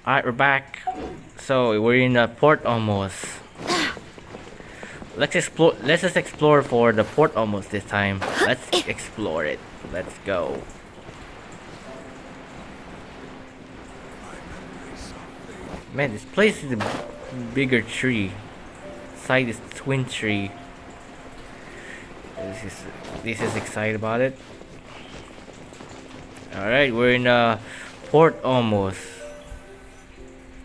Alright, we're back. So we're in the port almost. Let's explore. Let's just explore for the port almost this time. Let's explore it. Let's go. Man, this place is a bigger tree. Side is twin tree. This is excited about it. All right, we're in the port almost.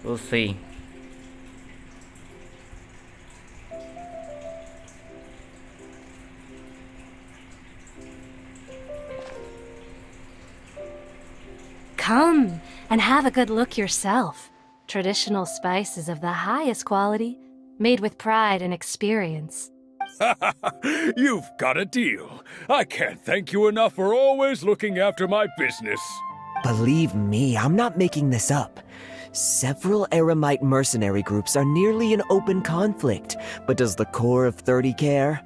We'll see. Come and have a good look yourself. Traditional spices of the highest quality, made with pride and experience. You've got a deal. I can't thank you enough for always looking after my business. Believe me, I'm not making this up. Several Eremite mercenary groups are nearly in open conflict, but does the core of 30 care?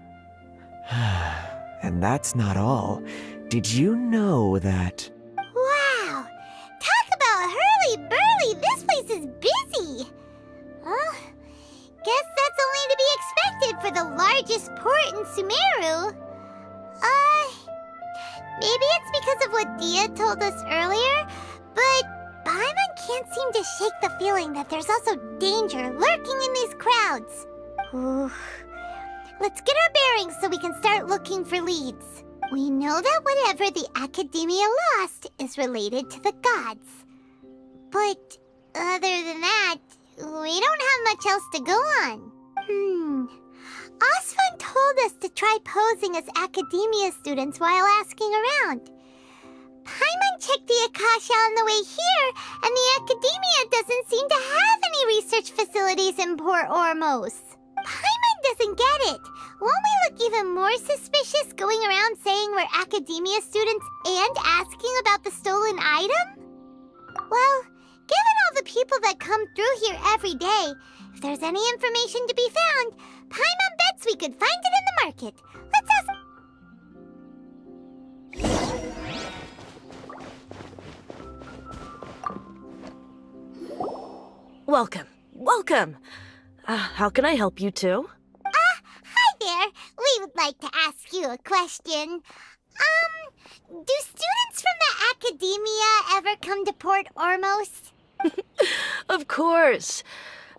And that's not all. Did you know that... Wow! Talk about hurly-burly! This place is busy! Guess that's only to be expected for the largest port in Sumeru. Maybe it's because of what Dia told us earlier, but Paimon can't seem to shake the feeling that there's also danger lurking in these crowds. Ooh. Let's get our bearings so we can start looking for leads. We know that whatever the Academia lost is related to the gods. But other than that, we don't have much else to go on. Osfun told us to try posing as Academia students while asking around. Paimon checked the Akasha on the way here, and the Academia doesn't seem to have any research facilities in Port Ormos. Paimon doesn't get it. Won't we look even more suspicious going around saying we're Academia students and asking about the stolen item? Well, given all the people that come through here every day, if there's any information to be found, Paimon bets we could find it in the market. Let's ask... Welcome. How can I help you two? Hi there. We would like to ask you a question. Do students from the Academia ever come to Port Ormos? Of course.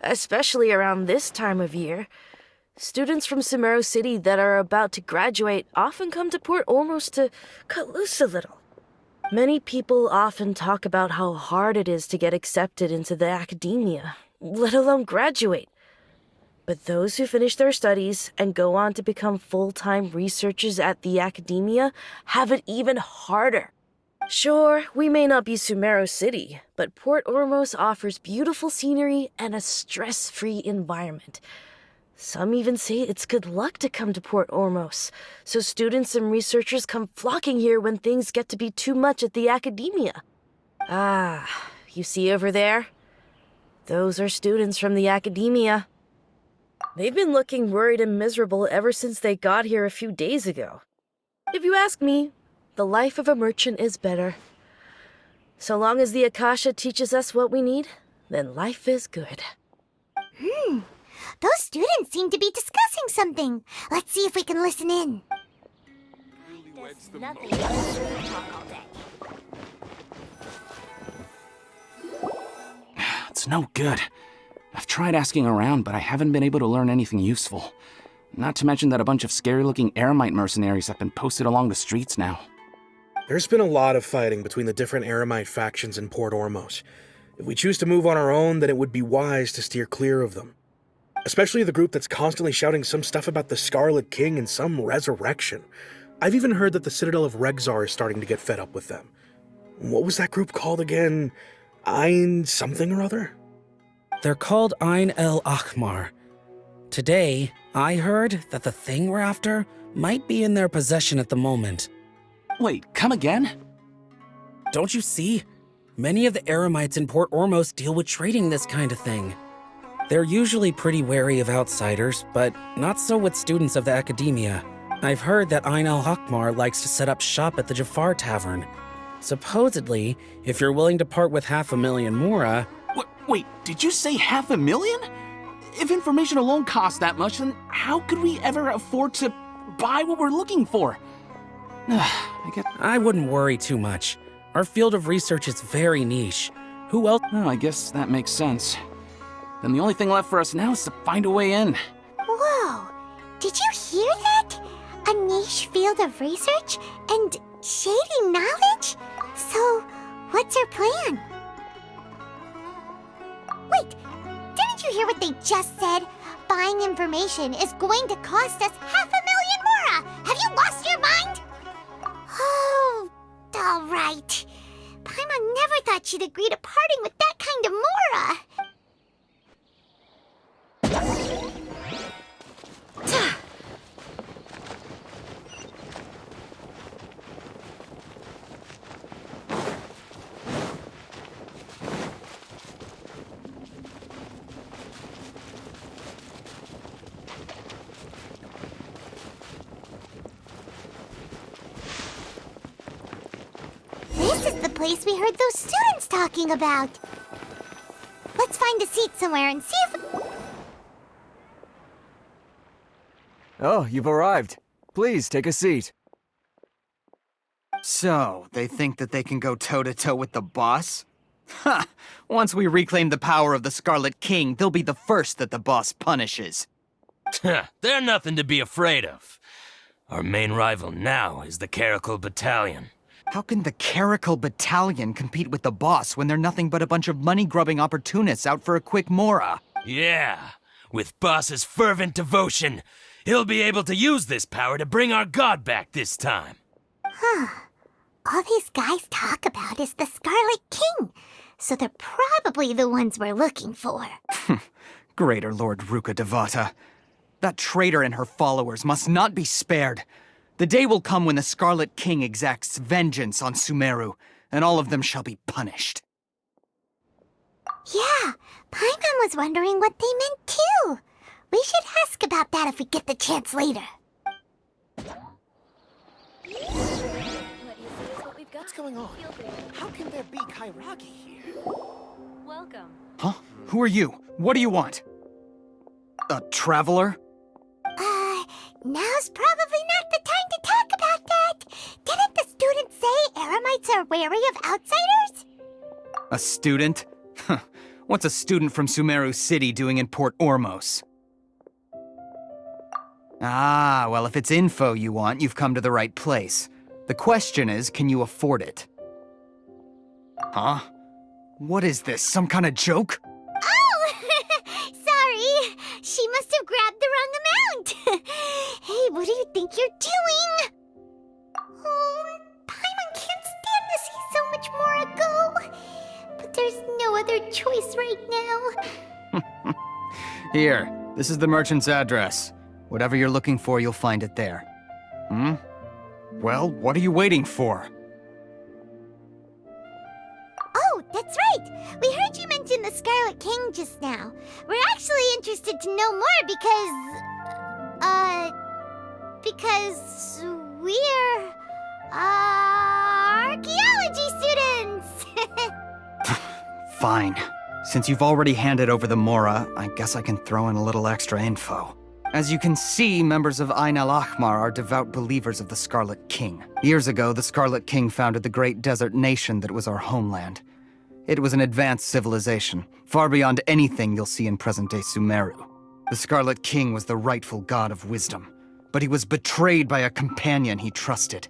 Especially around this time of year. Students from Sumeru City that are about to graduate often come to Port Ormos to cut loose a little. Many people often talk about how hard it is to get accepted into the Academia, let alone graduate. But those who finish their studies and go on to become full-time researchers at the Academia have it even harder. Sure, we may not be Sumeru City, but Port Ormos offers beautiful scenery and a stress-free environment. Some even say it's good luck to come to Port Ormos, so students and researchers come flocking here when things get to be too much at the Academia. You see over there? Those are students from the Academia. They've been looking worried and miserable ever since they got here a few days ago. If you ask me, the life of a merchant is better. So long as the Akasha teaches us what we need, then life is good. Those students seem to be discussing something. Let's see if we can listen in. Nothing but talk all day. It's no good. I've tried asking around, but I haven't been able to learn anything useful. Not to mention that a bunch of scary-looking Eremite mercenaries have been posted along the streets now. There's been a lot of fighting between the different Eremite factions in Port Ormos. If we choose to move on our own, then it would be wise to steer clear of them. Especially the group that's constantly shouting some stuff about the Scarlet King and some resurrection. I've even heard that the Citadel of Regzar is starting to get fed up with them. What was that group called again? Ein something or other? They're called Ein El Akhmar. Today, I heard that the thing we're after might be in their possession at the moment. Wait, come again? Don't you see? Many of the Eremites in Port Ormos deal with trading this kind of thing. They're usually pretty wary of outsiders, but not so with students of the Academia. I've heard that Ein El Akhmar likes to set up shop at the Jafar Tavern. Supposedly, if you're willing to part with 500,000 Mora... Wait, did you say 500,000? If information alone costs that much, then how could we ever afford to buy what we're looking for? I wouldn't worry too much. Our field of research is very niche. Who else? Oh, I guess that makes sense. Then the only thing left for us now is to find a way in. Whoa! Did you hear that? A niche field of research and shady knowledge? So, what's our plan? Wait, didn't you hear what they just said? Buying information is going to cost us 500,000 mora! Have you lost your mind? Oh, all right. Paimon never thought she'd agree to parting with that kind of mora. This is the place we heard those students talking about. Let's find a seat somewhere and see if... Oh, you've arrived. Please, take a seat. So, they think that they can go toe-to-toe with the boss? Ha! Once we reclaim the power of the Scarlet King, they'll be the first that the boss punishes. They're nothing to be afraid of. Our main rival now is the Caracal Battalion. How can the Caracal Battalion compete with the boss when they're nothing but a bunch of money-grubbing opportunists out for a quick mora? Yeah, with boss's fervent devotion, he'll be able to use this power to bring our god back this time. Huh. All these guys talk about is the Scarlet King, so they're probably the ones we're looking for. Greater Lord Ruka Devata. That traitor and her followers must not be spared. The day will come when the Scarlet King exacts vengeance on Sumeru, and all of them shall be punished. Yeah, Paimon was wondering what they meant too. We should ask about that if we get the chance later. What's going on? How can there be Kairagi here? Welcome. Huh? Who are you? What do you want? A traveler? Now's probably not the time to talk about that. Didn't the students say Eremites are wary of outsiders? A student? What's a student from Sumeru City doing in Port Ormos? Ah, well, if it's info you want, you've come to the right place. The question is, can you afford it? Huh? What is this, some kind of joke? Oh! Sorry. She must have grabbed the wrong amount. Hey, what do you think you're doing? Oh, Paimon can't stand to see so much more go. But there's no other choice right now. Here, this is the merchant's address. Whatever you're looking for, you'll find it there. Hmm? Well, what are you waiting for? Oh, that's right! We heard you mention the Scarlet King just now. We're actually interested to know more because we're, archaeology students! Fine. Since you've already handed over the Mora, I guess I can throw in a little extra info. As you can see, members of Ain al-Ahmar are devout believers of the Scarlet King. Years ago, the Scarlet King founded the great desert nation that was our homeland. It was an advanced civilization, far beyond anything you'll see in present-day Sumeru. The Scarlet King was the rightful god of wisdom, but he was betrayed by a companion he trusted.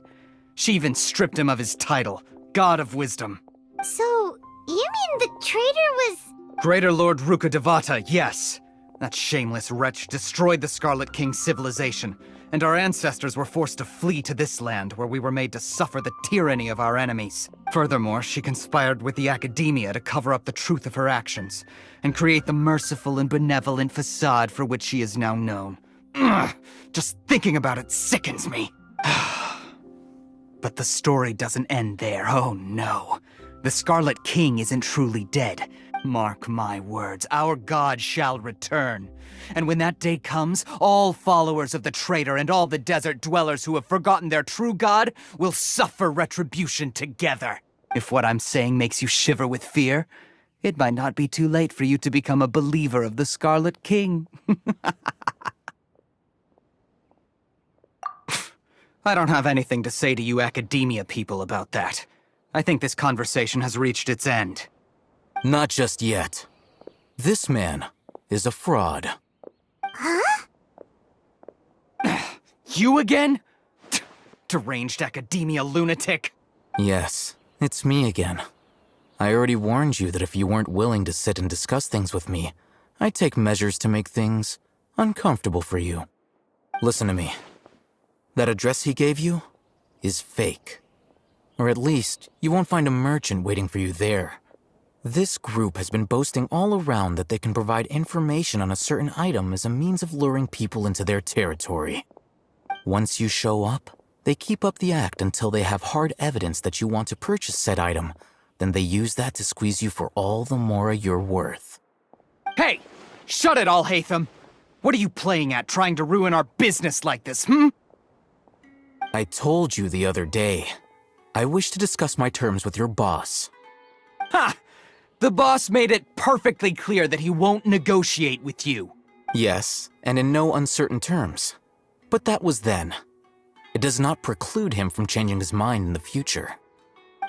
She even stripped him of his title, God of Wisdom. So, you mean the traitor was... Greater Lord Ruka Devata, yes! That shameless wretch destroyed the Scarlet King's civilization, and our ancestors were forced to flee to this land where we were made to suffer the tyranny of our enemies. Furthermore, she conspired with the Academia to cover up the truth of her actions, and create the merciful and benevolent facade for which she is now known. Ugh, just thinking about it sickens me. But the story doesn't end there, oh no. The Scarlet King isn't truly dead. Mark my words, our god shall return. And when that day comes, all followers of the traitor and all the desert dwellers who have forgotten their true god will suffer retribution together. If what I'm saying makes you shiver with fear, it might not be too late for you to become a believer of the Scarlet King. I don't have anything to say to you academia people about that. I think this conversation has reached its end. Not just yet. This man is a fraud. Huh? You again? Deranged academia lunatic. Yes, it's me again. I already warned you that if you weren't willing to sit and discuss things with me, I'd take measures to make things uncomfortable for you. Listen to me. That address he gave you is fake. Or at least, you won't find a merchant waiting for you there. This group has been boasting all around that they can provide information on a certain item as a means of luring people into their territory. Once you show up, they keep up the act until they have hard evidence that you want to purchase said item. Then they use that to squeeze you for all the mora you're worth. Hey! Shut it all, Hatham! What are you playing at, trying to ruin our business like this, hmm? I told you the other day. I wish to discuss my terms with your boss. Ha! The boss made it perfectly clear that he won't negotiate with you. Yes, and in no uncertain terms. But that was then. It does not preclude him from changing his mind in the future.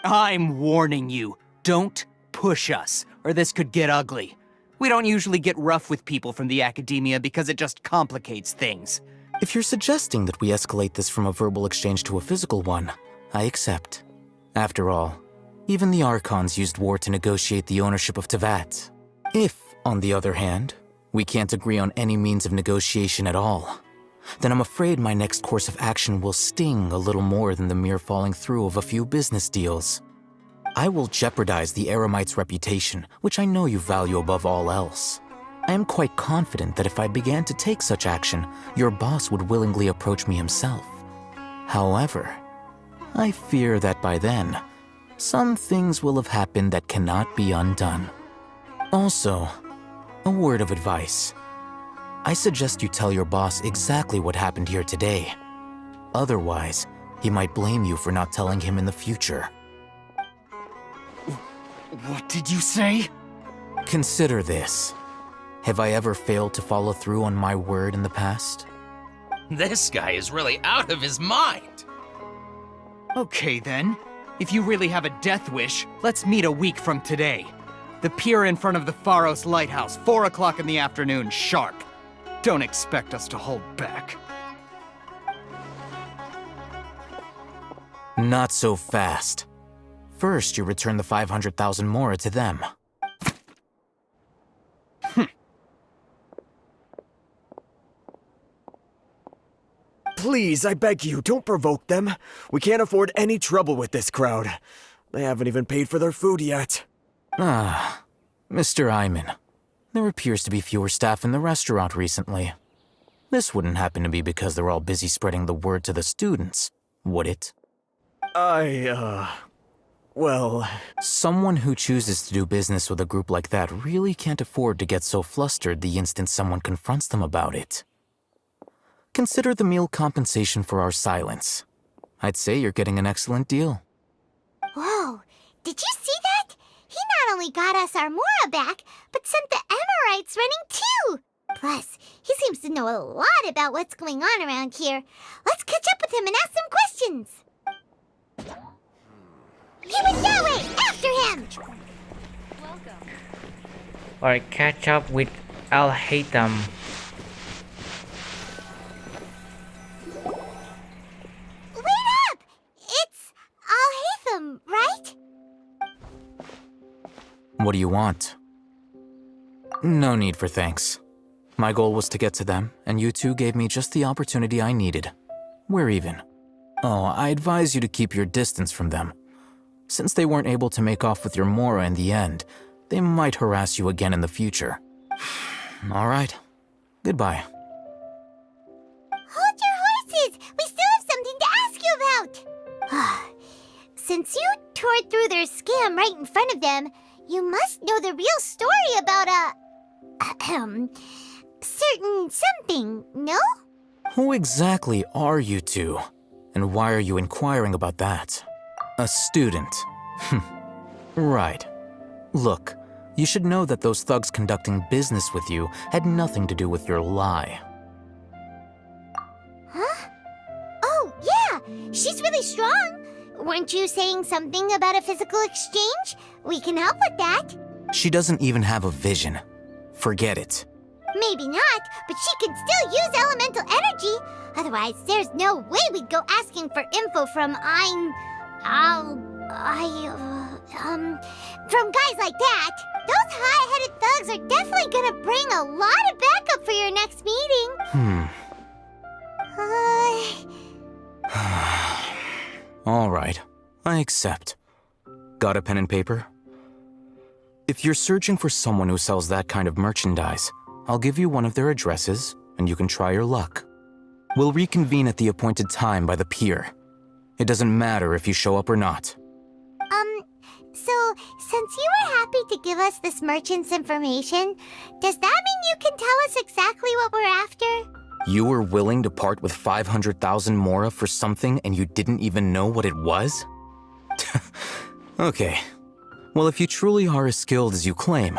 I'm warning you, don't push us, or this could get ugly. We don't usually get rough with people from the academia because it just complicates things. If you're suggesting that we escalate this from a verbal exchange to a physical one, I accept. After all, even the Archons used war to negotiate the ownership of Tevat. If, on the other hand, we can't agree on any means of negotiation at all, then I'm afraid my next course of action will sting a little more than the mere falling through of a few business deals. I will jeopardize the Eremite's reputation, which I know you value above all else. I am quite confident that if I began to take such action, your boss would willingly approach me himself. However, I fear that by then, some things will have happened that cannot be undone. Also, a word of advice. I suggest you tell your boss exactly what happened here today. Otherwise, he might blame you for not telling him in the future. What did you say? Consider this. Have I ever failed to follow through on my word in the past? This guy is really out of his mind. Okay then. If you really have a death wish, let's meet a week from today. The pier in front of the Pharos Lighthouse, 4 o'clock in the afternoon, sharp. Don't expect us to hold back. Not so fast. First, you return the 500,000 mora to them. Please, I beg you, don't provoke them. We can't afford any trouble with this crowd. They haven't even paid for their food yet. Ah, Mr. Iman. There appears to be fewer staff in the restaurant recently. This wouldn't happen to be because they're all busy spreading the word to the students, would it? Well... Someone who chooses to do business with a group like that really can't afford to get so flustered the instant someone confronts them about it. Consider the meal compensation for our silence. I'd say you're getting an excellent deal. Whoa, did you see that? He not only got us our Mora back, but sent the Emirites running too! Plus, he seems to know a lot about what's going on around here. Let's catch up with him and ask some questions. He went that way! After him! Alright, catch up with Al Haytham. Wait up! It's Al Haytham, right? What do you want? No need for thanks. My goal was to get to them, and you two gave me just the opportunity I needed. We're even. Oh, I advise you to keep your distance from them. Since they weren't able to make off with your Mora in the end, they might harass you again in the future. All right. Goodbye. Hold your horses! We still have something to ask you about! Since you tore through their scam right in front of them, you must know the real story about certain something, no? Who exactly are you two? And why are you inquiring about that? A student. Right. Look, You should know that those thugs conducting business with you had nothing to do with your lie. Huh? Oh, yeah! She's really strong! Weren't you saying something about a physical exchange? We can help with that. She doesn't even have a vision. Forget it. Maybe not, but she can still use elemental energy. Otherwise, there's no way we'd go asking for info from from guys like that. Those high-headed thugs are definitely gonna bring a lot of backup for your next meeting. All right, I accept. Got a pen and paper? If you're searching for someone who sells that kind of merchandise, I'll give you one of their addresses, and you can try your luck. We'll reconvene at the appointed time by the pier. It doesn't matter if you show up or not. So, since you were happy to give us this merchant's information, does that mean you can tell us exactly what we're after? You were willing to part with 500,000 mora for something and you didn't even know what it was? Okay. Well, if you truly are as skilled as you claim,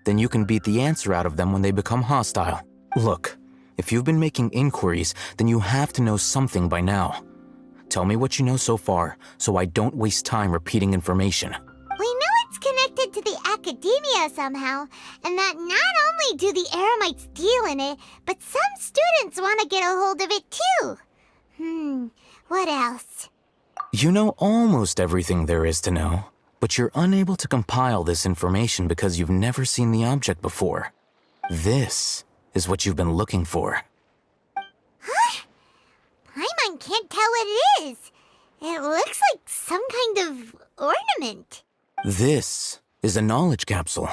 then you can beat the answer out of them when they become hostile. Look, if you've been making inquiries, then you have to know something by now. Tell me what you know so far, so I don't waste time repeating information. We know it's connected to the academia somehow, and that not only do the Eremites deal in it, but some students want to get a hold of it too. What else? You know almost everything there is to know, but you're unable to compile this information because you've never seen the object before. This is what you've been looking for. Huh? Paimon can't tell what it is. It looks like some kind of ornament. This is a knowledge capsule.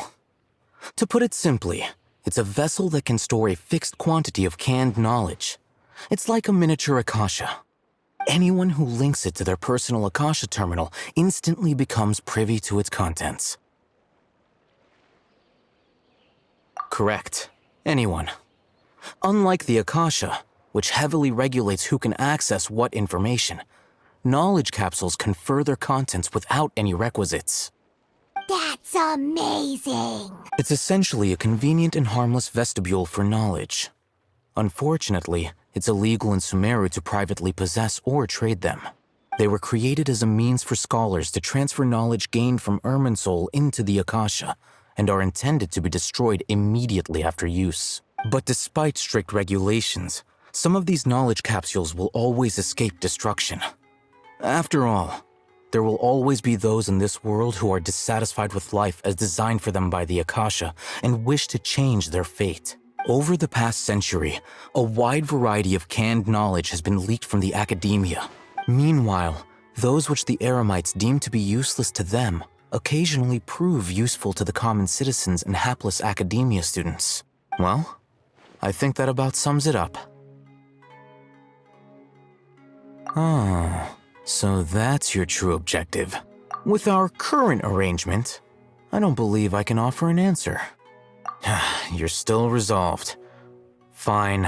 To put it simply, it's a vessel that can store a fixed quantity of canned knowledge. It's like a miniature Akasha. Anyone who links it to their personal Akasha terminal instantly becomes privy to its contents. Correct. Anyone. Unlike the Akasha, which heavily regulates who can access what information, knowledge capsules confer their contents without any requisites. That's amazing! It's essentially a convenient and harmless vestibule for knowledge. Unfortunately, it's illegal in Sumeru to privately possess or trade them. They were created as a means for scholars to transfer knowledge gained from Irminsul into the Akasha, and are intended to be destroyed immediately after use. But despite strict regulations, some of these knowledge capsules will always escape destruction. After all, there will always be those in this world who are dissatisfied with life as designed for them by the Akasha and wish to change their fate. Over the past century, a wide variety of canned knowledge has been leaked from the academia. Meanwhile, those which the Eremites deem to be useless to them occasionally prove useful to the common citizens and hapless academia students. Well, I think that about sums it up. Ah, so that's your true objective. With our current arrangement, I don't believe I can offer an answer. You're still resolved. Fine.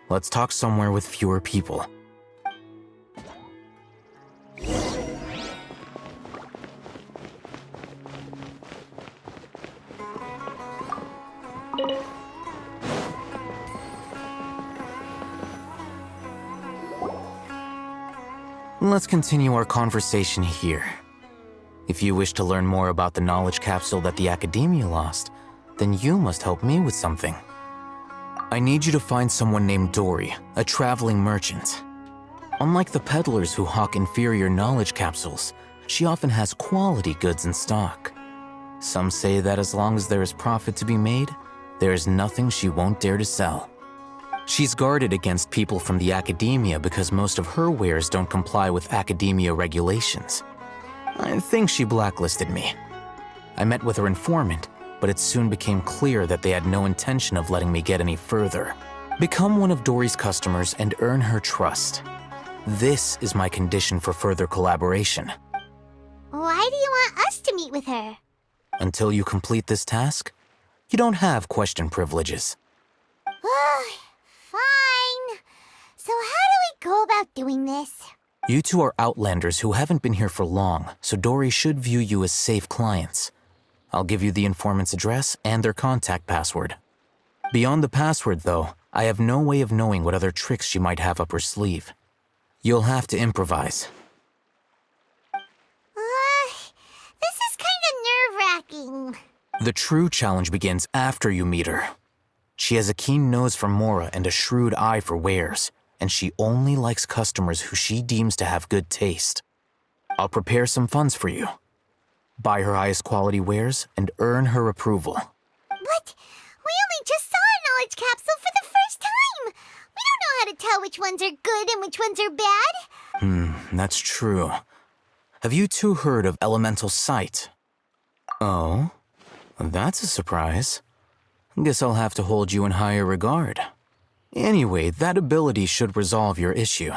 Let's talk somewhere with fewer people. Let's continue our conversation here. If you wish to learn more about the knowledge capsule that the Academia lost, then you must help me with something. I need you to find someone named Dory, a traveling merchant. Unlike the peddlers who hawk inferior knowledge capsules, she often has quality goods in stock. Some say that as long as there is profit to be made, there is nothing she won't dare to sell. She's guarded against people from the academia because most of her wares don't comply with academia regulations. I think she blacklisted me. I met with her informant, but it soon became clear that they had no intention of letting me get any further. Become one of Dory's customers and earn her trust. This is my condition for further collaboration. Why do you want us to meet with her? Until you complete this task, you don't have question privileges. Fine. So how do we go about doing this? You two are outlanders who haven't been here for long, so Dory should view you as safe clients. I'll give you the informant's address and their contact password. Beyond the password, though, I have no way of knowing what other tricks she might have up her sleeve. You'll have to improvise. This is kind of nerve-wracking. The true challenge begins after you meet her. She has a keen nose for Mora and a shrewd eye for wares, and she only likes customers who she deems to have good taste. I'll prepare some funds for you. Buy her highest quality wares and earn her approval. But we only just saw a knowledge capsule for the first time. We don't know how to tell which ones are good and which ones are bad. That's true. Have you two heard of elemental sight? Oh, that's a surprise. Guess I'll have to hold you in higher regard. Anyway, that ability should resolve your issue.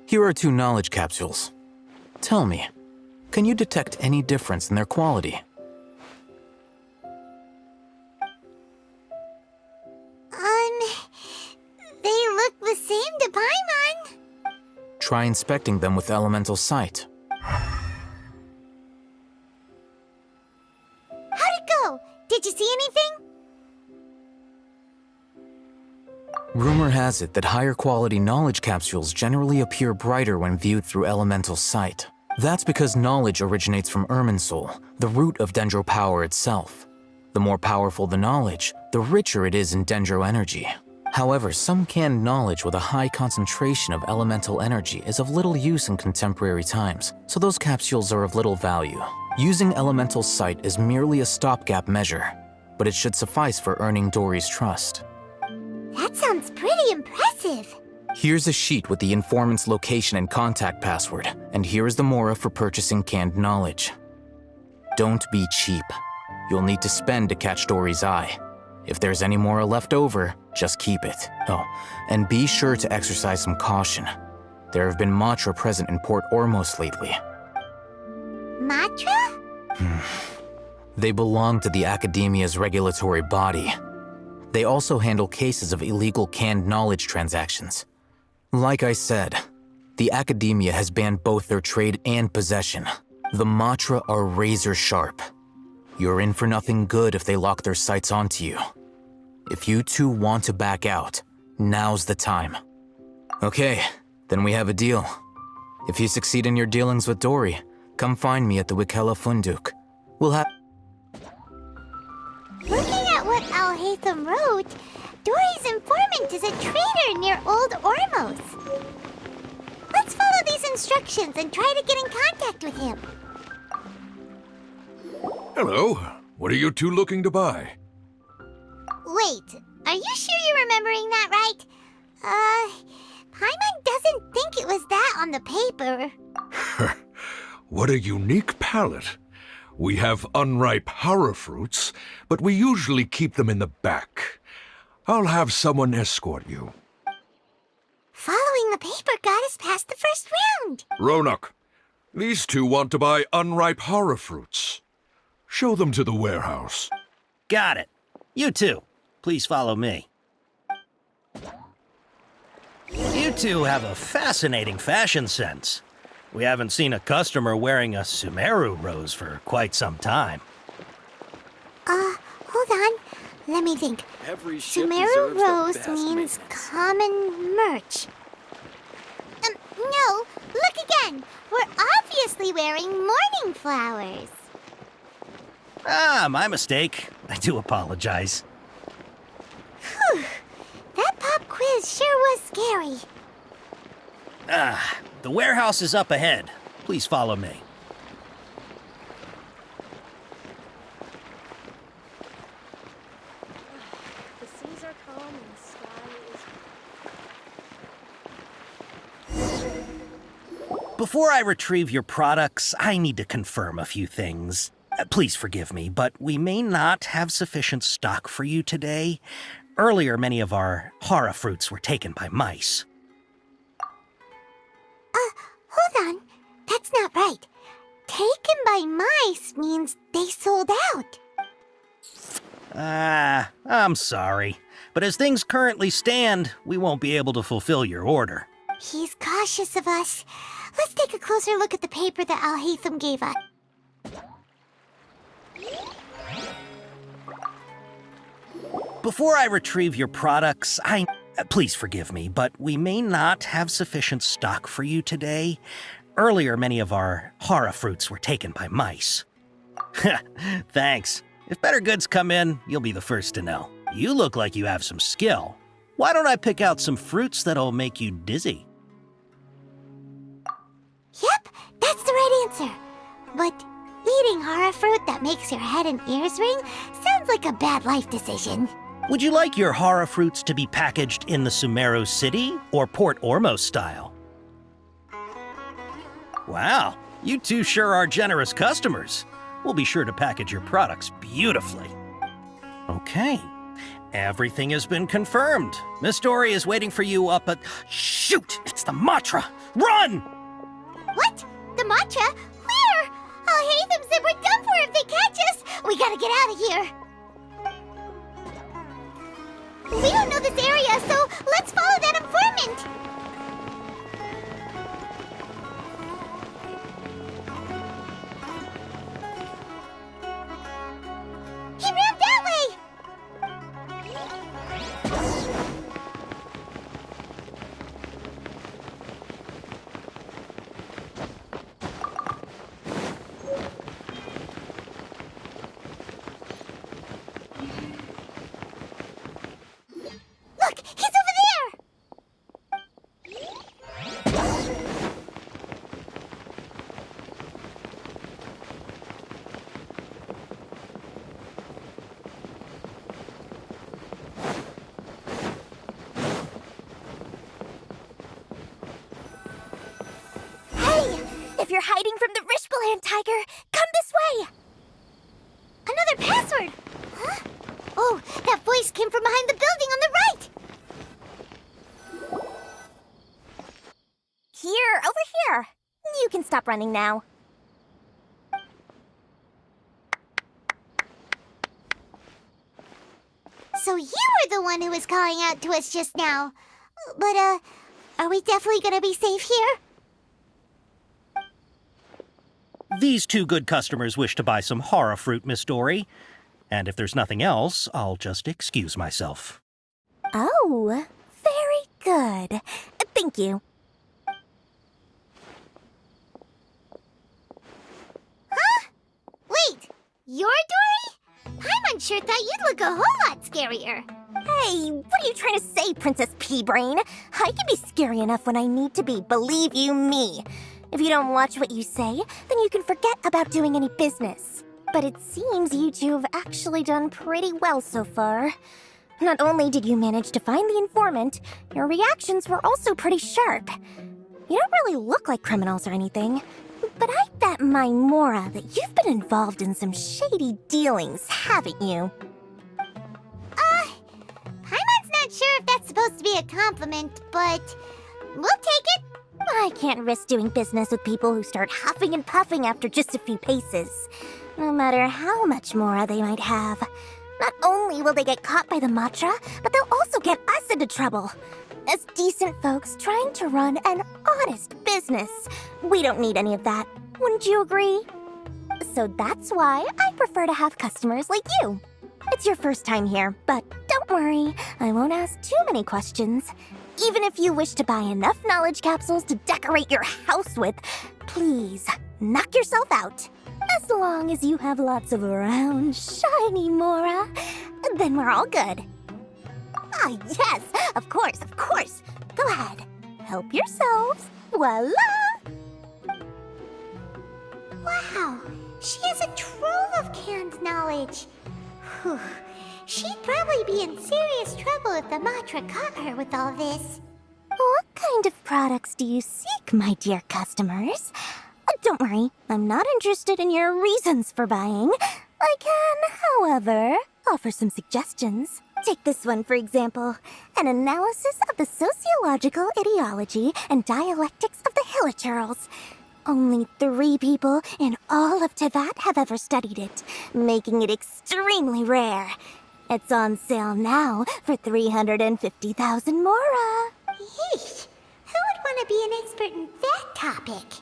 Here are 2 knowledge capsules. Tell me, can you detect any difference in their quality? They look the same to Paimon. Try inspecting them with elemental sight. How'd it go? Did you see anything? Rumor has it that higher quality knowledge capsules generally appear brighter when viewed through elemental sight. That's because knowledge originates from Irminsul, the root of Dendro power itself. The more powerful the knowledge, the richer it is in Dendro energy. However, some canned knowledge with a high concentration of elemental energy is of little use in contemporary times, so those capsules are of little value. Using elemental sight is merely a stopgap measure, but it should suffice for earning Dory's trust. That sounds pretty impressive. Here's a sheet with the informant's location and contact password, and here is the Mora for purchasing canned knowledge. Don't be cheap. You'll need to spend to catch Dory's eye. If there's any Mora left over, just keep it. Oh, and be sure to exercise some caution. There have been Matra present in Port Ormos lately. Matra? They belong to the Academia's regulatory body. They also handle cases of illegal canned knowledge transactions. Like I said, the Academia has banned both their trade and possession. The Matra are razor sharp. You're in for nothing good if they lock their sights onto you. If you two want to back out, now's the time. Okay, then we have a deal. If you succeed in your dealings with Dory, come find me at the Wikela Funduk. We'll have... Looking at what Al-Haytham wrote, Dory's informant is a trader near Old Ormos. Let's follow these instructions and try to get in contact with him. Hello. What are you two looking to buy? Wait, are you sure you're remembering that right? Paimon doesn't think it was that on the paper. What a unique palate. We have unripe hara fruits, but we usually keep them in the back. I'll have someone escort you. Following the paper got us past the first round. Ronak, these two want to buy unripe hara fruits. Show them to the warehouse. Got it. You two, please follow me. You two have a fascinating fashion sense. We haven't seen a customer wearing a Sumeru rose for quite some time. Hold on. Let me think. Sumeru rose means common merch. No, look again. We're obviously wearing morning flowers. Ah, my mistake. I do apologize. Whew. That pop quiz sure was scary. The warehouse is up ahead. Please follow me. The seas are calm and the sky is... Before I retrieve your products, I need to confirm a few things. Please forgive me, but we may not have sufficient stock for you today. Earlier, many of our hara fruits were taken by mice. Hold on. That's not right. Taken by mice means they sold out. I'm sorry. But as things currently stand, we won't be able to fulfill your order. He's cautious of us. let's take a closer look at the paper that Al-Haytham gave us. Before I retrieve your products, please forgive me, but we may not have sufficient stock for you today. Earlier, many of our hara fruits were taken by mice. Thanks. If better goods come in, you'll be the first to know. You look like you have some skill. Why don't I pick out some fruits that'll make you dizzy? Yep, that's the right answer. But eating hara fruit that makes your head and ears ring sounds like a bad life decision. Would you like your hara fruits to be packaged in the Sumeru City or Port Ormos style? Wow, you two sure are generous customers. We'll be sure to package your products beautifully. Okay, everything has been confirmed. Miss Dory is waiting for you up at... Shoot! It's the Matra! Run! What? The Matra? Where? Al-Haytham said we're done for if they catch us. We gotta get out of here. We don't know this area, so let's follow that informant. He ran that way! Look, he's over there! Hey! If you're hiding from the Rishbaland tiger, come this way! Another password! Huh? Oh, that voice came from behind the building on the right! Here, over here. You can stop running now. So you were the one who was calling out to us just now. But, are we definitely gonna be safe here? These two good customers wish to buy some hara fruit, Miss Dory. And if there's nothing else, I'll just excuse myself. Oh, very good. Thank you. Huh? Wait, you're Dory? Paimon sure thought you'd look a whole lot scarier. Hey, what are you trying to say, Princess Pea-Brain? I can be scary enough when I need to be, believe you me. If you don't watch what you say, then you can forget about doing any business. But it seems you two have actually done pretty well so far. Not only did you manage to find the informant, your reactions were also pretty sharp. You don't really look like criminals or anything, but I bet my Mora that you've been involved in some shady dealings, haven't you? Paimon's not sure if that's supposed to be a compliment, but we'll take it. I can't risk doing business with people who start huffing and puffing after just a few paces. No matter how much Mora they might have. Not only will they get caught by the Matra, but they'll also get us into trouble. As decent folks trying to run an honest business, we don't need any of that. Wouldn't you agree? So that's why I prefer to have customers like you. It's your first time here, but don't worry, I won't ask too many questions. Even if you wish to buy enough knowledge capsules to decorate your house with, please, knock yourself out. As long as you have lots of round, shiny Mora, then we're all good. Ah, yes, of course, of course. Go ahead, help yourselves. Voila! Wow, she has a trove of canned knowledge. Whew. She'd probably be in serious trouble if the Matra caught her with all this. What kind of products do you seek, my dear customers? Don't worry, I'm not interested in your reasons for buying. I can, however, offer some suggestions. Take this one, for example. An analysis of the sociological ideology and dialectics of the Hilichurls. Only 3 people in all of Tevat have ever studied it, making it extremely rare. It's on sale now for 350,000 Mora. Yeesh. Who would want want to be an expert in that topic.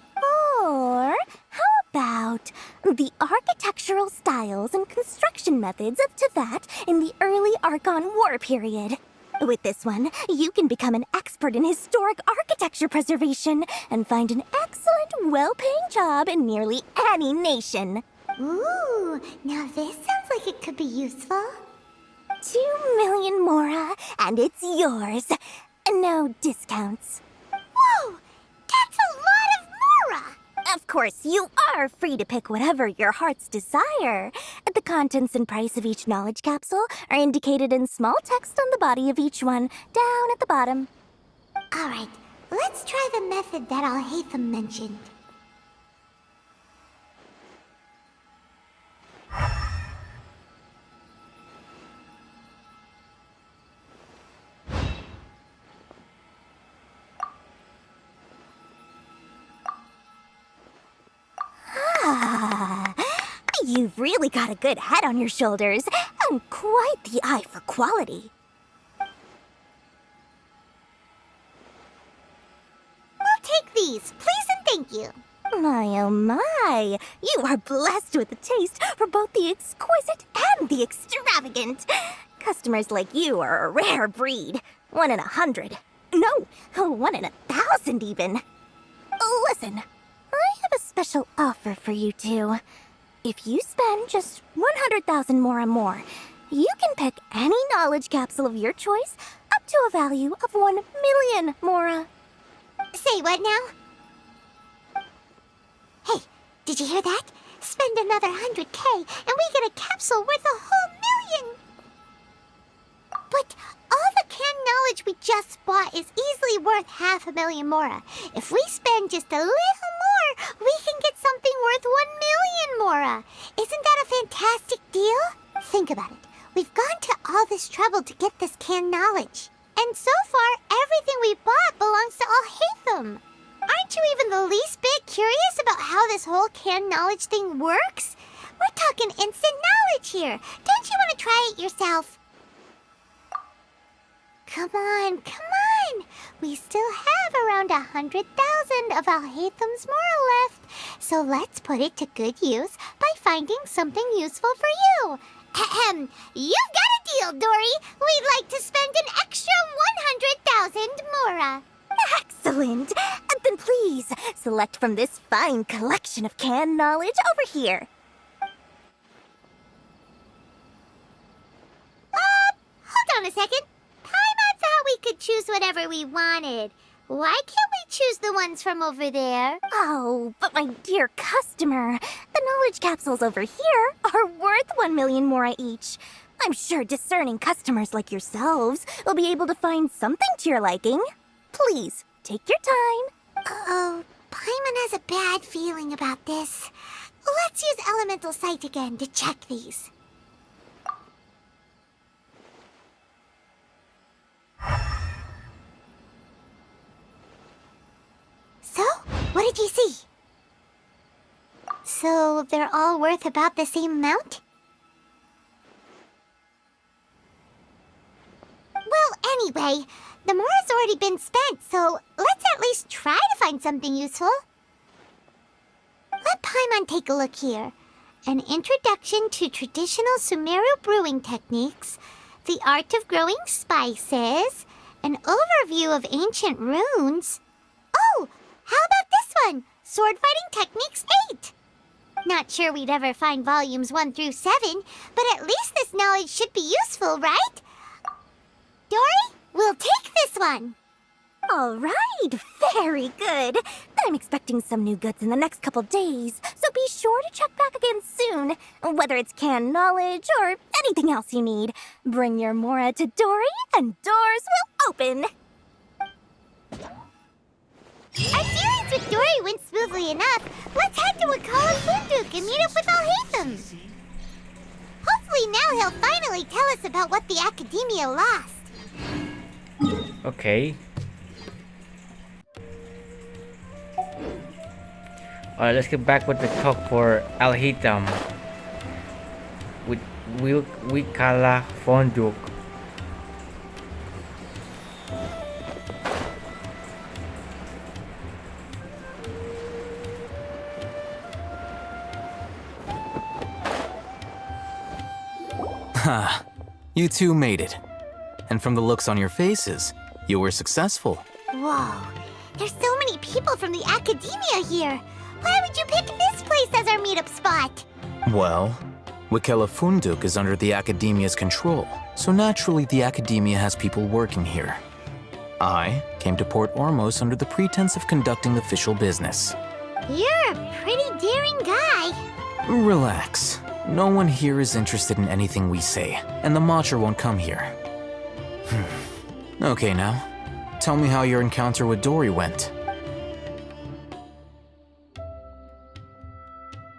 Or how about the architectural styles and construction methods of Tevat in the early Archon War period? With this one, you can become an expert in historic architecture preservation and find an excellent, well-paying job in nearly any nation. Ooh, now this sounds like it could be useful. 2 million Mora, and it's yours. No discounts. Whoa! That's a lot of Mora! Of course, you are free to pick whatever your heart's desire. The contents and price of each knowledge capsule are indicated in small text on the body of each one, down at the bottom. Alright, let's try the method that Alhaitham mentioned. You've really got a good head on your shoulders, and quite the eye for quality. We'll take these, please and thank you. My oh my, you are blessed with a taste for both the exquisite and the extravagant. Customers like you are a rare breed. 1 in 100. No, 1 in 1,000 even. Listen, I have a special offer for you two. If you spend just 100,000 more and more, you can pick any knowledge capsule of your choice up to a value of 1 million Mora. Say what now? Hey, did you hear that? Spend another 100K and we get a capsule worth a whole million! But all the canned knowledge we just bought is easily worth 500,000 Mora. If we spend just a little more, we can get something worth 1 million Mora. Isn't that a fantastic deal? Think about it. We've gone to all this trouble to get this canned knowledge. And so far, everything we bought belongs to Alhaitham. Aren't you even the least bit curious about how this whole canned knowledge thing works? We're talking instant knowledge here. Don't you want to try it yourself? Come on, come on! We still have around 100,000 of Alhaitham's Mora left, so let's put it to good use by finding something useful for you. Ahem, you've got a deal, Dory! We'd like to spend an extra 100,000 Mora. Excellent! Then please, select from this fine collection of canned knowledge over here. Hold on a second. Paimon thought we could choose whatever we wanted. Why can't we choose the ones from over there? Oh, but my dear customer, the knowledge capsules over here are worth 1 million Mora each. I'm sure discerning customers like yourselves will be able to find something to your liking. Please, take your time. Uh-oh, Paimon has a bad feeling about this. Let's use Elemental Sight again to check these. So, what did you see? So, they're all worth about the same amount? Well, anyway, the Mora's already been spent, so let's at least try to find something useful. Let Paimon take a look here. An introduction to traditional Sumeru brewing techniques, the art of growing spices, an overview of ancient runes. Oh, how about this one? Sword Fighting Techniques 8. Not sure we'd ever find volumes 1 through 7, but at least this knowledge should be useful, right? Dory, we'll take this one. All right, very good. I'm expecting some new goods in the next couple days, so be sure to check back again soon. Whether it's canned knowledge or anything else you need, bring your Mora to Dory and doors will open. Our dealings with Dory went smoothly enough. Let's head to Wakala Funduk and meet up with Alhaitham. Hopefully now he'll finally tell us about what the Academia lost. Okay. Alright, let's get back with the talk for Alhaitham with Wakala Funduk. Ha, you two made it. And from the looks on your faces, you were successful. Whoa, there's so many people from the academia here. Why would you pick this place as our meetup spot? Well, Wikela Funduk is under the academia's control, so naturally the academia has people working here. I came to Port Ormos under the pretense of conducting official business. You're a pretty daring guy. Relax. No one here is interested in anything we say, and the Matcha won't come here. Okay now, tell me how your encounter with Dory went.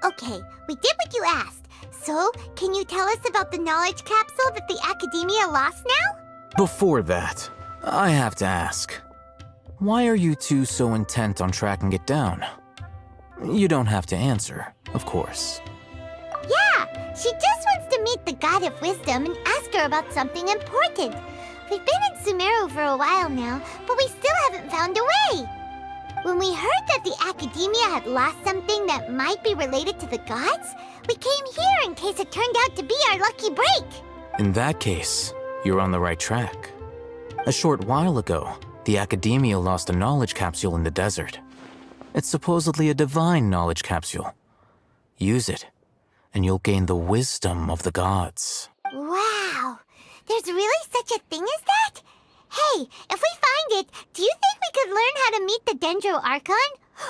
Okay, we did what you asked. So, can you tell us about the knowledge capsule that the academia lost now? Before that, I have to ask, why are you two so intent on tracking it down? You don't have to answer, of course. Yeah, she just wants to meet the God of Wisdom and ask her about something important. We've been in Sumeru for a while now, but we still haven't found a way. When we heard that the academia had lost something that might be related to the gods, we came here in case it turned out to be our lucky break. In that case, you're on the right track. A short while ago, the academia lost a knowledge capsule in the desert. It's supposedly a divine knowledge capsule. Use it, and you'll gain the wisdom of the gods. Wow, there's really such a thing as that? Hey, if we find it, do you think we could learn how to meet the Dendro Archon?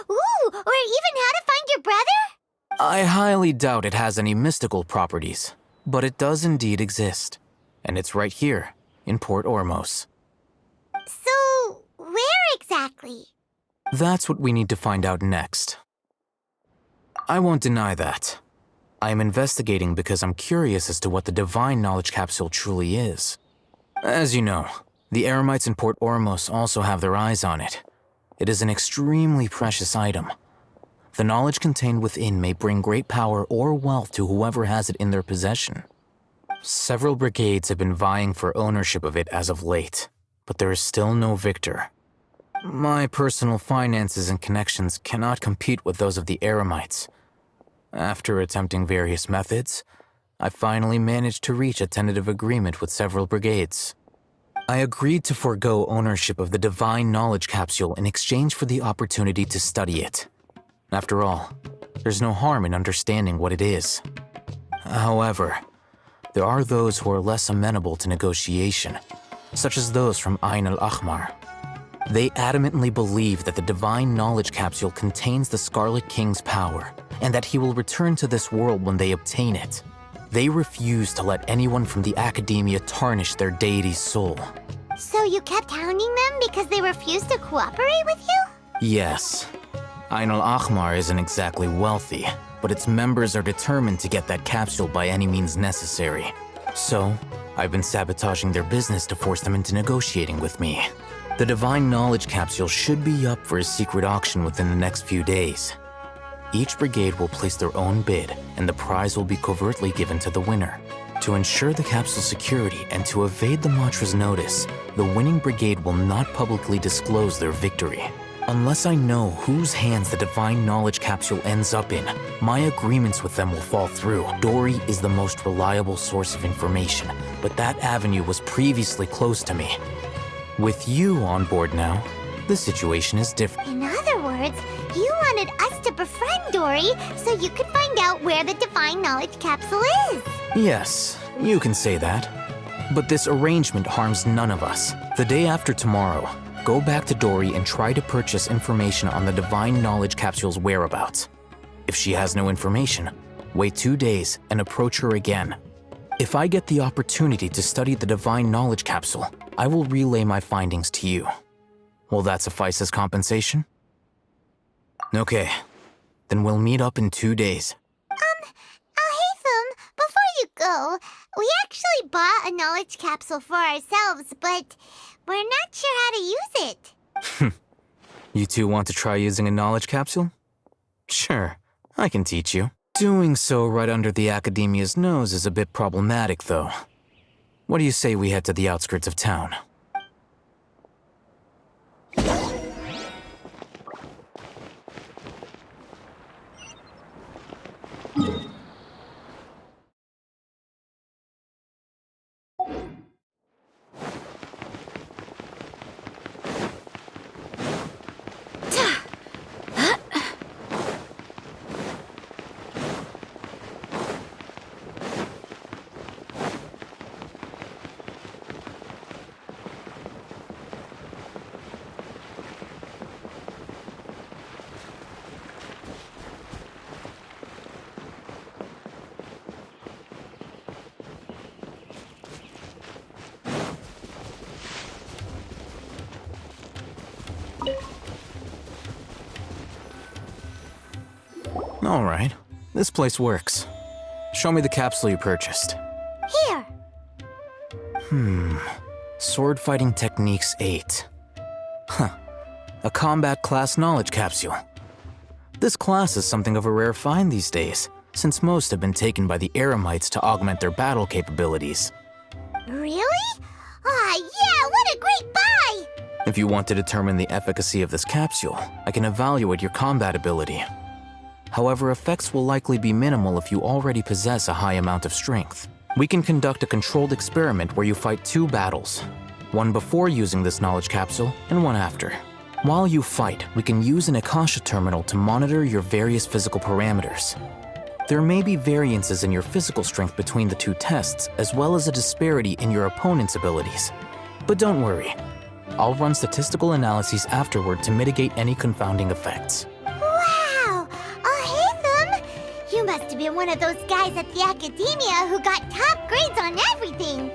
Ooh, or even how to find your brother? I highly doubt it has any mystical properties, but it does indeed exist. And it's right here, in Port Ormos. So, where exactly? That's what we need to find out next. I won't deny that. I am investigating because I'm curious as to what the divine knowledge capsule truly is. As you know, the Eremites in Port Ormos also have their eyes on it. It is an extremely precious item. The knowledge contained within may bring great power or wealth to whoever has it in their possession. Several brigades have been vying for ownership of it as of late, but there is still no victor. My personal finances and connections cannot compete with those of the Eremites. After attempting various methods, I finally managed to reach a tentative agreement with several brigades. I agreed to forego ownership of the divine knowledge capsule in exchange for the opportunity to study it. After all, there's no harm in understanding what it is. However, there are those who are less amenable to negotiation, such as those from Ain al-Ahmar. They adamantly believe that the divine knowledge capsule contains the Scarlet King's power, and that he will return to this world when they obtain it. They refuse to let anyone from the academia tarnish their deity's soul. So you kept hounding them because they refused to cooperate with you? Yes. Ain al-Ahmar isn't exactly wealthy, but its members are determined to get that capsule by any means necessary. So, I've been sabotaging their business to force them into negotiating with me. The divine knowledge capsule should be up for a secret auction within the next few days. Each brigade will place their own bid, and the prize will be covertly given to the winner. To ensure the capsule's security and to evade the Matra's notice, the winning brigade will not publicly disclose their victory. Unless I know whose hands the divine knowledge capsule ends up in, my agreements with them will fall through. Dory is the most reliable source of information, but that avenue was previously closed to me. With you on board now, the situation is different. In other words, you wanted us to befriend Dory so you could find out where the divine knowledge capsule is. Yes, you can say that. But this arrangement harms none of us. The day after tomorrow, go back to Dory and try to purchase information on the divine knowledge capsule's whereabouts. If she has no information, wait 2 days and approach her again. If I get the opportunity to study the divine knowledge capsule, I will relay my findings to you. Will that suffice as compensation? Okay, then we'll meet up in 2 days. Alhaitham, before you go, we actually bought a knowledge capsule for ourselves, but we're not sure how to use it. You two want to try using a knowledge capsule? Sure, I can teach you. Doing so right under the academia's nose is a bit problematic, though. What do you say we head to the outskirts of town? Alright, this place works. Show me the capsule you purchased. Here. Sword Fighting Techniques 8. Huh. A combat class knowledge capsule. This class is something of a rare find these days, since most have been taken by the Eremites to augment their battle capabilities. Really? Ah, yeah, what a great buy! If you want to determine the efficacy of this capsule, I can evaluate your combat ability. However, effects will likely be minimal if you already possess a high amount of strength. We can conduct a controlled experiment where you fight 2 battles, one before using this knowledge capsule and one after. While you fight, we can use an Akasha terminal to monitor your various physical parameters. There may be variances in your physical strength between the 2 tests, as well as a disparity in your opponent's abilities. But don't worry, I'll run statistical analyses afterward to mitigate any confounding effects. Wow! Alhaitham! You must have been one of those guys at the academia who got top grades on everything.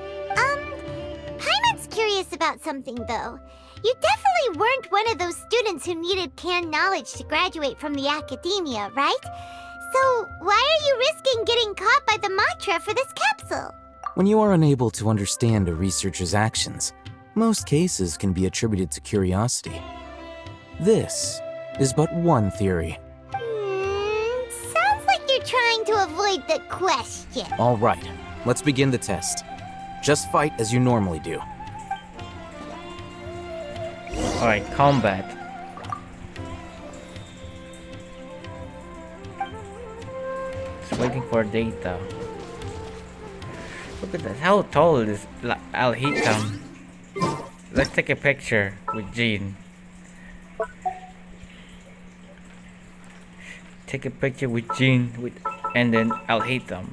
Paimon's curious about something, though. You definitely weren't one of those students who needed canned knowledge to graduate from the academia, right? So, why are you risking getting caught by the Matra for this capsule? When you are unable to understand a researcher's actions, most cases can be attributed to curiosity. This is but one theory. Sounds like you're trying to avoid the question. All right, let's begin the test. Just fight as you normally do. Alright, combat. Just waiting for data. Look at that. How tall is Alhitam? Let's take a picture with Jean. Take a picture with Jean and then Alhitam.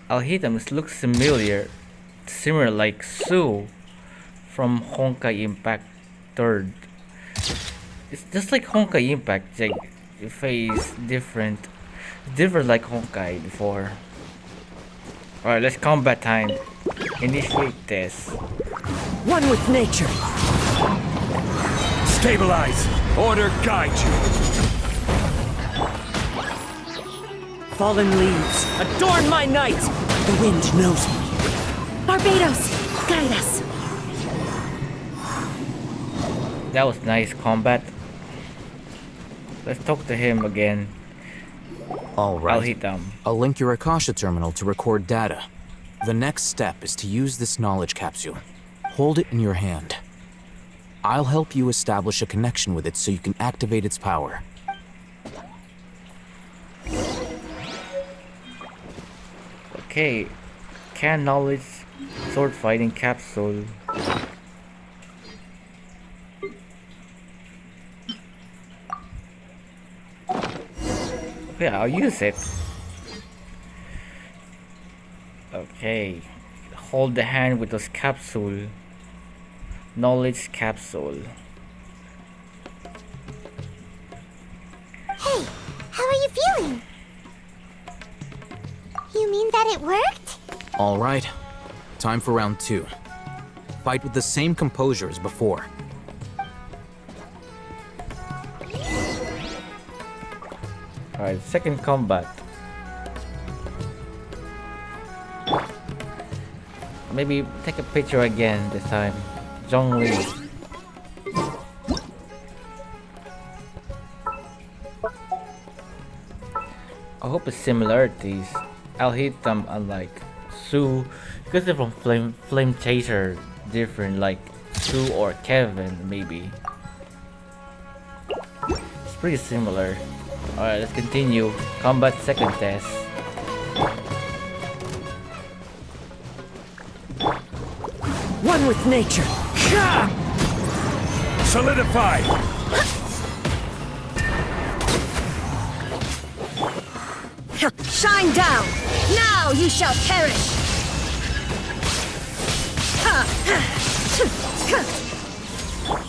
Alhitam looks similar like Sue from Honkai Impact 3rd. It's just like Honkai Impact, like the face different like Honkai before. Alright, let's combat time. Initiate this. One with nature. Stabilize. Order guide you. Fallen leaves, adorn my night. The wind knows me. Barbados, guide us. That was nice combat. Let's talk to him again. Alright, Alhitam. I'll link your Akasha terminal to record data. The next step is to use this knowledge capsule. Hold it in your hand. I'll help you establish a connection with it so you can activate its power. Okay, can knowledge sword fighting capsule. Yeah, I'll use it. Okay, hold the hand with this capsule. Knowledge capsule. Hey, how are you feeling? You mean that it worked? Alright, time for round 2. Fight with the same composure as before. Alright, second combat. Maybe take a picture again this time. Zhongli. I hope it's similarities. Alhitam unlike Sue, because they're from Flame Chaser, different like Sue or Kevin maybe. It's pretty similar. Alright, let's continue. Combat second test. One with nature. Solidify. Shine down! Now you shall perish!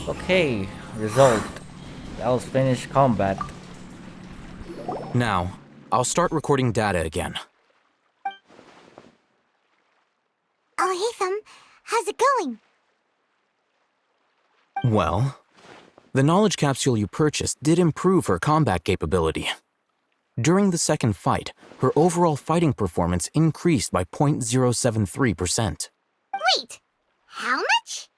Okay, result. That was finished combat. Now, I'll start recording data again. Alhaitham, how's it going? Well, The knowledge capsule you purchased did improve her combat capability. During the second fight, her overall fighting performance increased by 0.073%. Wait, how much?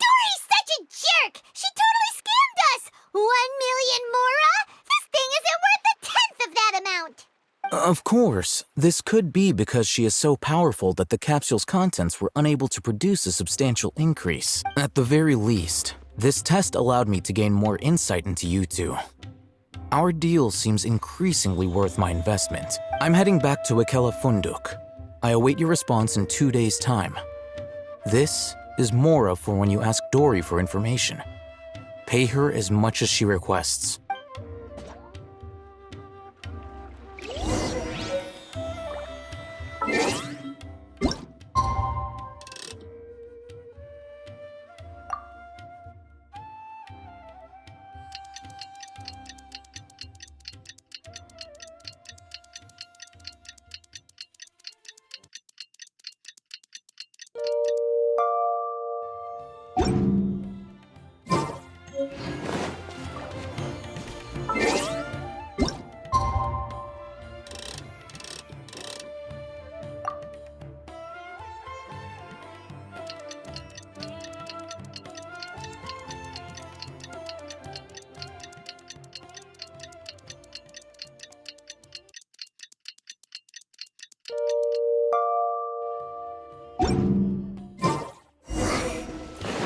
Dory's such a jerk! She totally scammed us! 1 million mora? This thing isn't worth a tenth of that amount! Of course, this could be because she is so powerful that the capsule's contents were unable to produce a substantial increase. At the very least, this test allowed me to gain more insight into you two. Our deal seems increasingly worth my investment. I'm heading back to Akela Funduk. I await your response in 2 days' time. This is Mora for when you ask Dory for information. Pay her as much as she requests.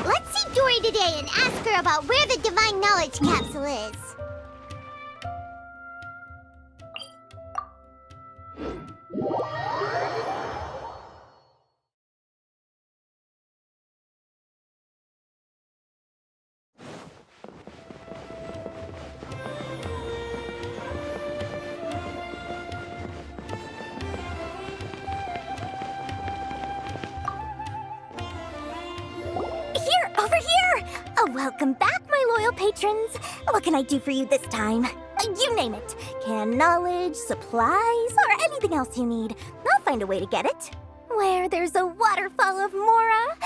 Let's see Dory today and ask her about where the Divine Knowledge Capsule is. Over here! Welcome back, my loyal patrons. What can I do for you this time? You name it. Can knowledge, supplies, or anything else you need. I'll find a way to get it. Where there's a waterfall of Mora,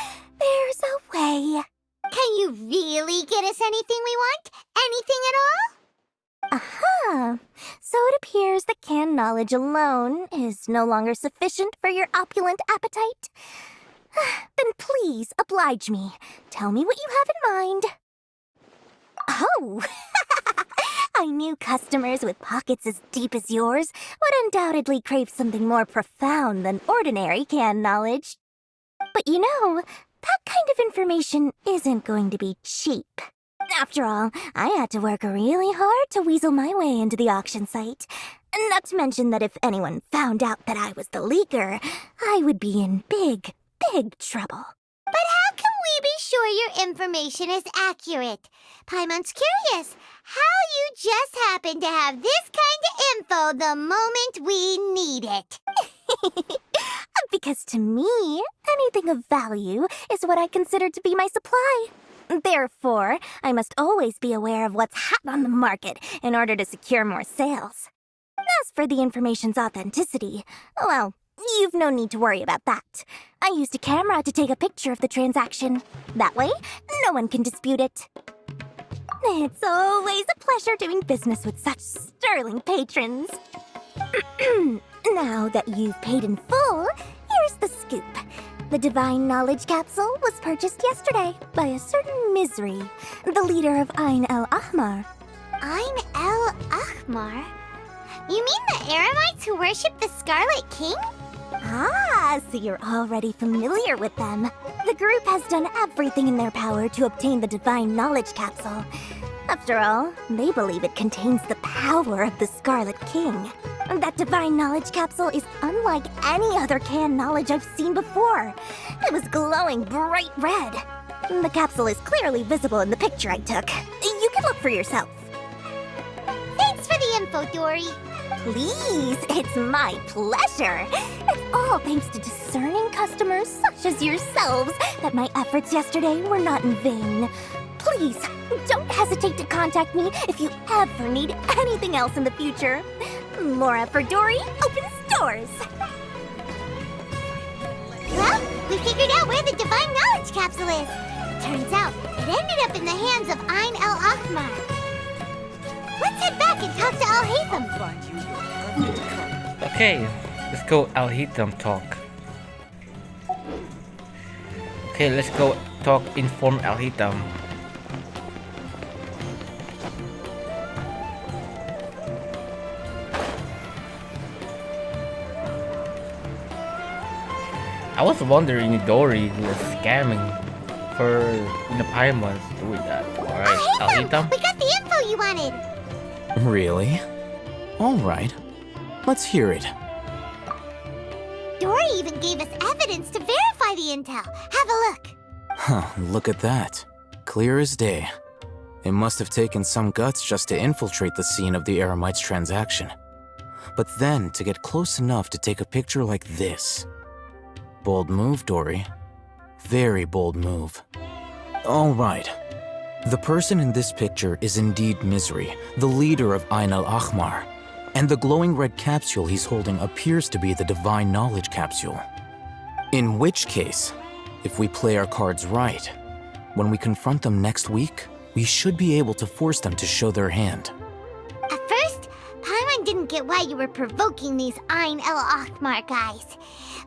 there's a way. Can you really get us anything we want? Anything at all? Aha! So it appears that canned knowledge alone is no longer sufficient for your opulent appetite. Then please oblige me. Tell me what you have in mind. Oh! I knew customers with pockets as deep as yours would undoubtedly crave something more profound than ordinary canned knowledge. But you know, that kind of information isn't going to be cheap. After all, I had to work really hard to weasel my way into the auction site. Not to mention that if anyone found out that I was the leaker, I would be in big trouble. But how can we be sure your information is accurate? Paimon's curious how you just happen to have this kind of info the moment we need it. Because to me, anything of value is what I consider to be my supply. Therefore, I must always be aware of what's hot on the market in order to secure more sales. As for the information's authenticity, well, you've no need to worry about that. I used a camera to take a picture of the transaction. That way, no one can dispute it. It's always a pleasure doing business with such sterling patrons. Now that you've paid in full, here's the scoop. The Divine Knowledge Capsule was purchased yesterday by a certain Misery, the leader of Ain el Ahmar. Ain el Ahmar? You mean the Eremites who worship the Scarlet King? Ah, so you're already familiar with them. The group has done everything in their power to obtain the Divine Knowledge Capsule. After all, they believe it contains the power of the Scarlet King. That Divine Knowledge Capsule is unlike any other canned knowledge I've seen before. It was glowing bright red. The capsule is clearly visible in the picture I took. You can look for yourself. Thanks for the info, Dory. Please, it's my pleasure. It's all thanks to discerning customers such as yourselves that my efforts yesterday were not in vain. Please, don't hesitate to contact me if you ever need anything else in the future. Mora for Dory opens doors. Well, We figured out where the Divine Knowledge Capsule is. Turns out, it ended up in the hands of Ain el-Ahmar. Let's head back and talk to Al-Haytham. Okay, let's go Al-Haytham talk. Okay, let's go talk, inform Al-Haytham. I was wondering if Dory was scamming for the Paimons doing that. Alright, Al-Haytham? We got the info you wanted. Really? Alright. Let's hear it. Dory even gave us evidence to verify the intel. Have a look. Huh, look at that. Clear as day. It must have taken some guts just to infiltrate the scene of the Eremites transaction. But then to get close enough to take a picture like this. Bold move, Dory. Very bold move. Alright. The person in this picture is indeed Misery, the leader of Ain el-Ahmar. And the glowing red capsule he's holding appears to be the Divine Knowledge Capsule. In which case, if we play our cards right, when we confront them next week, we should be able to force them to show their hand. At first, Paimon didn't get why you were provoking these Ain el-Ahmar guys.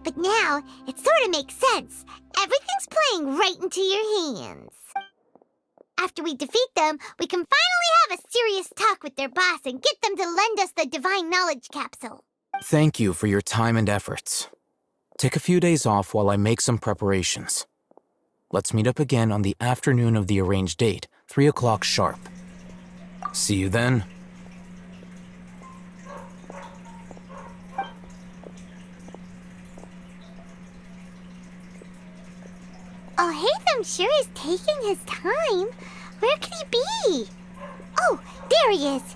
But now, it sort of makes sense. Everything's playing right into your hands. After we defeat them, we can finally have a serious talk with their boss and get them to lend us the Divine Knowledge Capsule. Thank you for your time and efforts. Take a few days off while I make some preparations. Let's meet up again on the afternoon of the arranged date, 3 o'clock sharp. See you then. Al-Haytham sure is taking his time. Where could he be? Oh, there he is.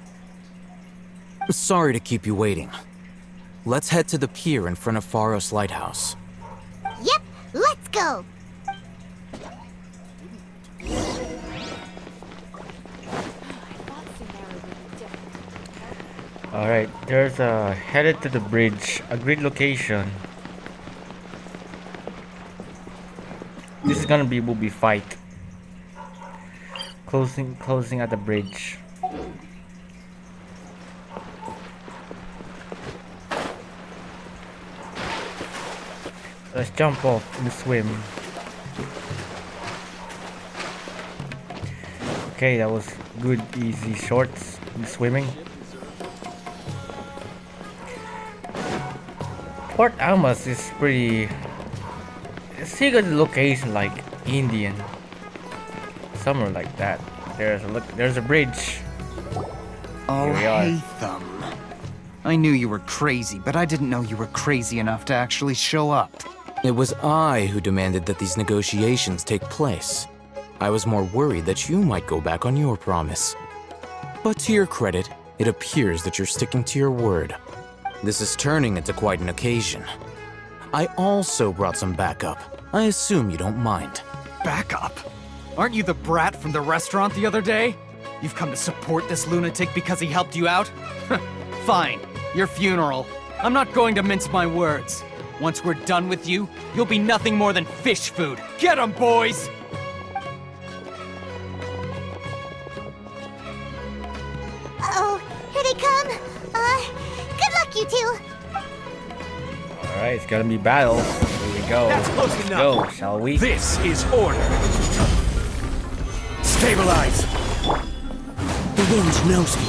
Sorry to keep you waiting. Let's head to the pier in front of Pharos Lighthouse. Yep, let's go. Alright, there's a headed to the bridge, agreed location. This is gonna be a movie fight. Closing at the bridge. Let's jump off and swim. Okay, that was good, easy shorts in swimming. Port Almas is pretty. It's a good location, like Indian, somewhere like that. There's a bridge. Oh, Haytham. I knew you were crazy, but I didn't know you were crazy enough to actually show up. It was I who demanded that these negotiations take place. I was more worried that you might go back on your promise. But to your credit, it appears that you're sticking to your word. This is turning into quite an occasion. I also brought some backup. I assume you don't mind. Backup? Aren't you the brat from the restaurant the other day? You've come to support this lunatic because he helped you out? Fine, your funeral. I'm not going to mince my words. Once we're done with you, you'll be nothing more than fish food. Get 'em, boys! Uh-oh, here they come. Good luck, you two. Alright, it's gonna be battle. Here we go. That's close Let's enough. go, shall we? This is order. Stabilize. The wind knows me.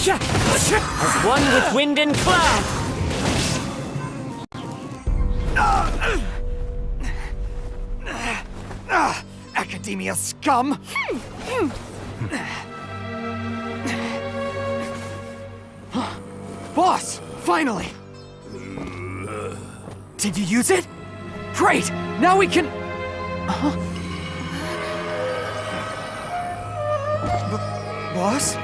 As one with wind and cloud. Academia scum! Boss! Finally! Did you use it? Great! Now we can... Boss?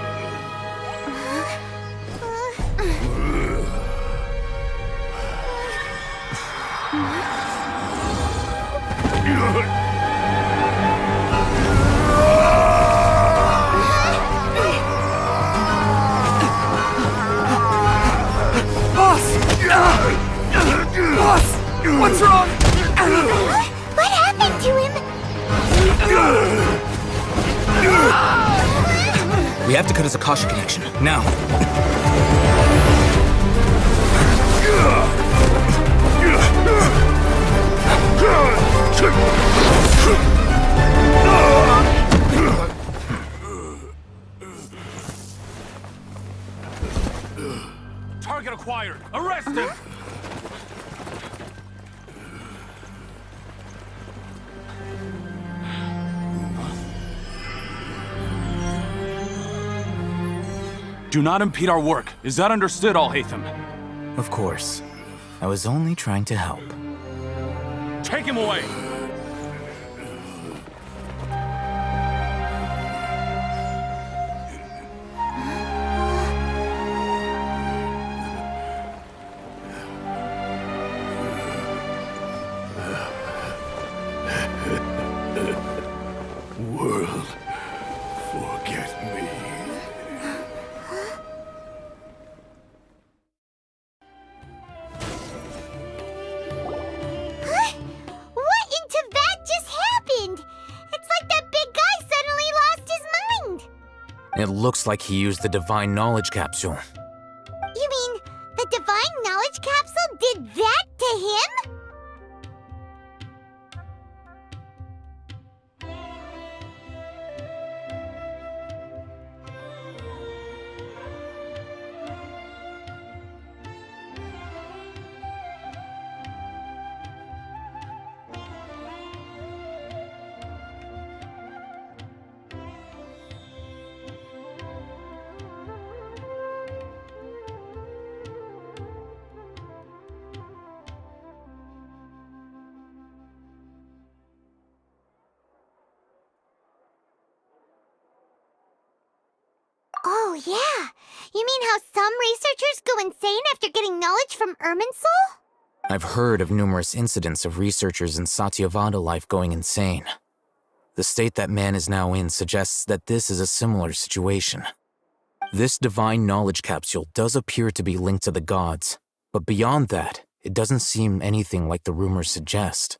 What's wrong? What happened to him? We have to cut his Akasha connection, now. Target acquired! Arrest him! Do not impede our work. Is that understood, Al-Haytham? Of course. I was only trying to help. Take him away! World, forget me. What in Tibet just happened? It's like that big guy suddenly lost his mind. It looks like he used the Divine Knowledge Capsule. You mean the Divine Knowledge Capsule did that to him? Oh, yeah. You mean how some researchers go insane after getting knowledge from Irminsul? I've heard of numerous incidents of researchers in Satyavada life going insane. The state that man is now in suggests that this is a similar situation. This Divine Knowledge Capsule does appear to be linked to the gods, but beyond that, it doesn't seem anything like the rumors suggest.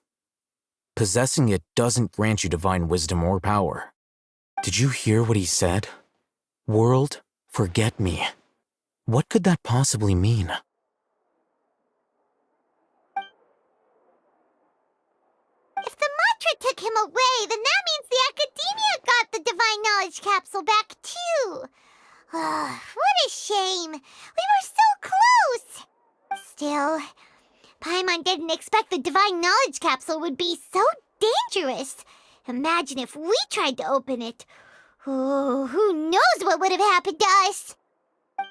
Possessing it doesn't grant you divine wisdom or power. Did you hear what he said? World, forget me. What could that possibly mean? If the mantra took him away, then that means the Academia got the Divine Knowledge Capsule back, too. What a shame. We were so close. Still, Paimon didn't expect the Divine Knowledge Capsule would be so dangerous. Imagine if we tried to open it. Oh, who knows what would have happened to us?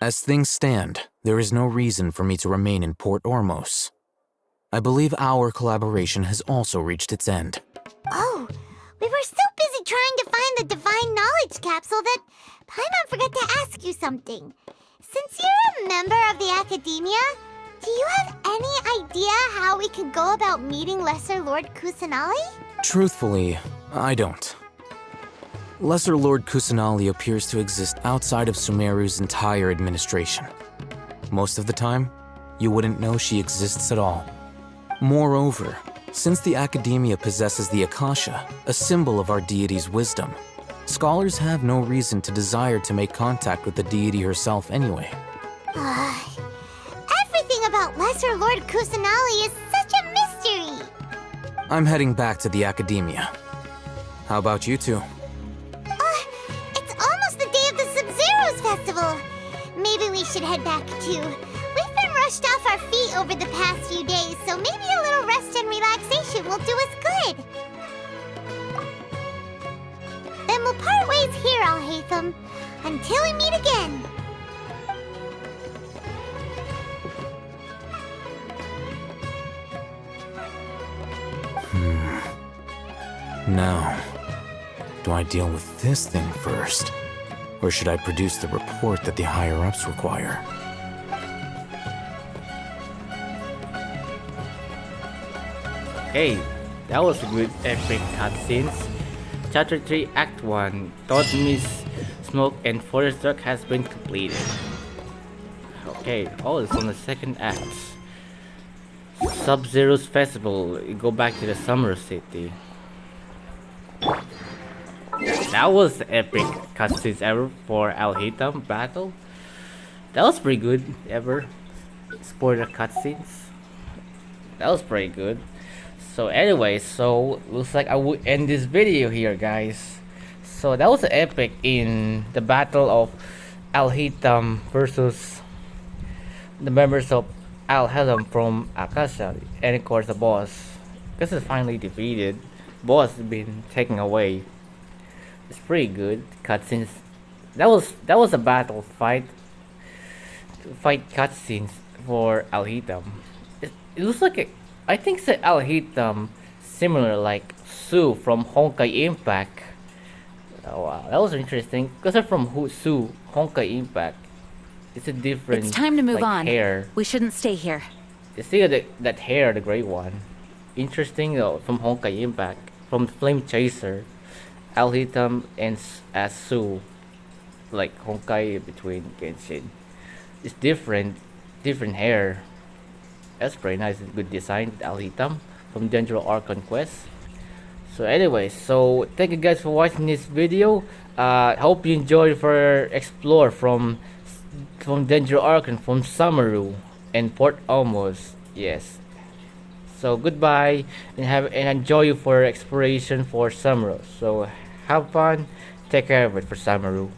As things stand, there is no reason for me to remain in Port Ormos. I believe our collaboration has also reached its end. Oh, we were so busy trying to find the Divine Knowledge Capsule that Paimon forgot to ask you something. Since you're a member of the Academia, do you have any idea how we could go about meeting Lesser Lord Kusanali? Truthfully, I don't. Lesser Lord Kusanali appears to exist outside of Sumeru's entire administration. Most of the time, you wouldn't know she exists at all. Moreover, since the Academia possesses the Akasha, a symbol of our deity's wisdom, scholars have no reason to desire to make contact with the deity herself anyway. Everything about Lesser Lord Kusanali is such a mystery! I'm heading back to the Academia. How about you two? It's almost the day of the Sub-Zero's festival. Maybe we should head back too. We've been rushed off our feet over the past few days, so maybe a little rest and relaxation will do us good. Then we'll part ways here, Al-Haytham, until we meet again. Now, do I deal with this thing first? Or should I produce the report that the higher-ups require? Hey, that was a good epic cutscenes. Chapter 3 Act 1, Todd Miss Smoke and Forest Dark has been completed. Okay, it's on the second act. Sub-Zero's festival. You go back to the Summer City. That was the epic cutscenes ever for Alhitam battle. That was pretty good ever. For the cutscenes. That was pretty good. So anyway, so looks like I would end this video here, guys. So that was epic in the battle of Alhitam versus the members of Al-Helam from Akasha, and of course the boss. This is finally defeated. Boss has been taken away. It's pretty good. Cutscenes. That was a battle fight cutscenes for Alhitam. It looks like I think it's Alhitam similar like Sue from Honkai Impact. Oh wow, that was interesting. Because I'm from Sue Honkai Impact. It's a different. It's time to move like, on. Hair. We shouldn't stay here. You see that hair, the gray one. Interesting though, from Honkai Impact, from Flame Chaser, Alhitam and as Sue, like Honkai between Genshin. It's different hair. That's pretty nice. It's good design with Alhitam from Dendro Archon Quest. So anyway, so thank you guys for watching this video. Hope you enjoyed for explore from Dendro Archon, from Samaru and Port Almost. Yes. So goodbye and enjoy you for exploration for Samaru. So have fun. Take care of it for Samaru.